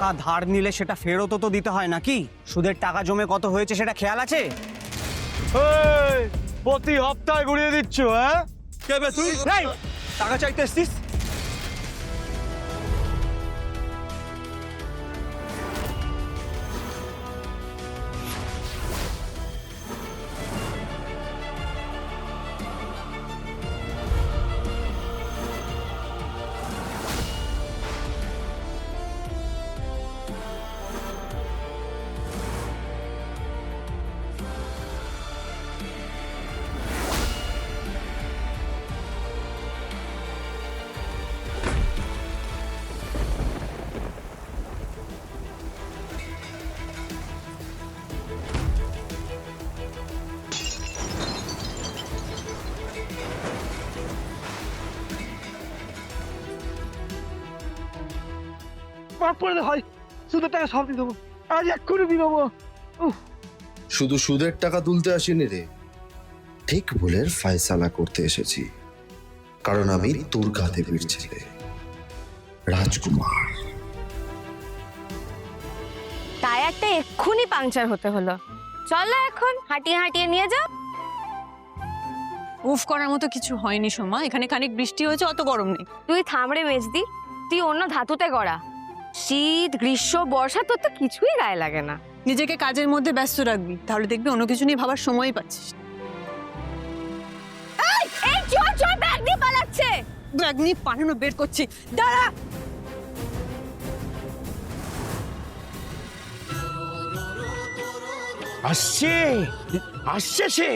টাকা ধার নিলে সেটা ফেরতও তো দিতে হয় নাকি? সুদের টাকা জমে কত হয়েছে সেটা খেয়াল আছে? প্রতি হপ্তায় ঘুরিয়ে দিচ্ছ, হ্যাঁ? কে বে তুই? এই, টাকা চাইতে এসছিস? মাফ করে দে ভাই, সুদের টাকা সব দিয়ে দেবো, আজ এক্ষুনি দিয়ে দেবো। শুধু সুদের টাকা তুলতে আসিনি রে, ঠিক ভুলের ফায়সালা করতে এসেছি। কারণ আমি তোর কাঁধে বীর ছেলে রাজকুমার। টায়ারটা এক্ষুনি পাংচার হতে হলো। চলো এখন হাঁটিয়ে হাঁটিয়ে নিয়ে যাও। উফ করার মতো কিছু হয়নি সোমা, এখানে খানিক বৃষ্টি হয়েছে, অত গরম নেই। তুই থামড়ে মেজদি, তুই অন্য ধাতুতে গড়া। শীত গ্রীষ্ম বর্ষা তোর তো কিছুই গায়ে লাগে না। নিজেকে কাজের মধ্যে ব্যস্ত রাখবি, তাহলে দেখবি অন্য কিছু নিয়ে ভাবার সময়ই পাচ্ছিস। এই চোর চোর ব্যাগ নিয়ে পালাচ্ছে। ব্যাগ নিয়ে পালানো বের করছি, দাঁড়া। আসছে আসছে সে,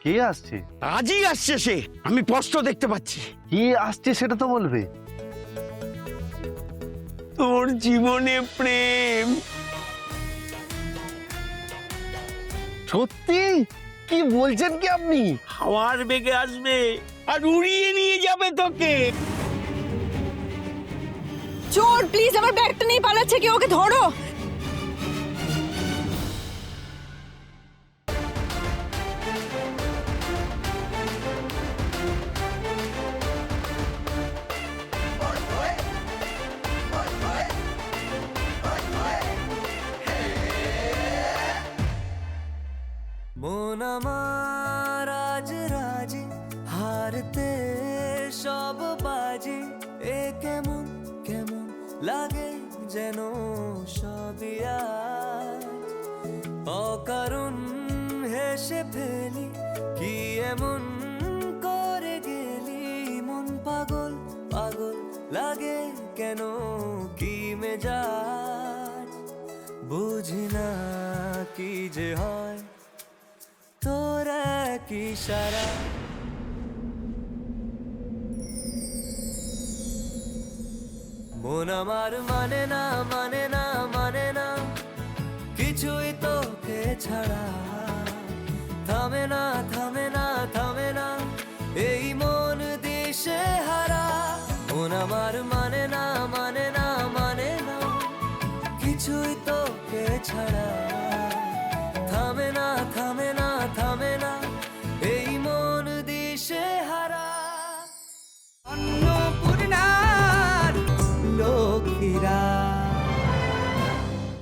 কে আসছে? আজই আসছে সে, আমি স্পষ্ট দেখতে পাচ্ছি। কে আসছে সেটা তো বলবে। তোর জীবনে প্রেম। সত্যি? কি বলছেন কি আপনি? হাওয়ার বেগে আসবে আর উড়িয়ে নিয়ে যাবে তোকে। চোর প্লিজ আমার ব্যাগটা নিয়ে পালাচ্ছে, কেউ ওকে ধরো। মন আমার আজ রাজি, হারতে সব বাজি, এ কেমন কেমন লাগে যেন সবই আজ অকারণ হেসে ফেলি, কি এমন করে গেলি, মন পাগল পাগল লাগে কেন, কি মেজাজ বুঝি না কি যে হয় তোরা কি সারা। মন আমার মানে না মানে না মানে না কিছুই তোকে ছাড়া, থামে না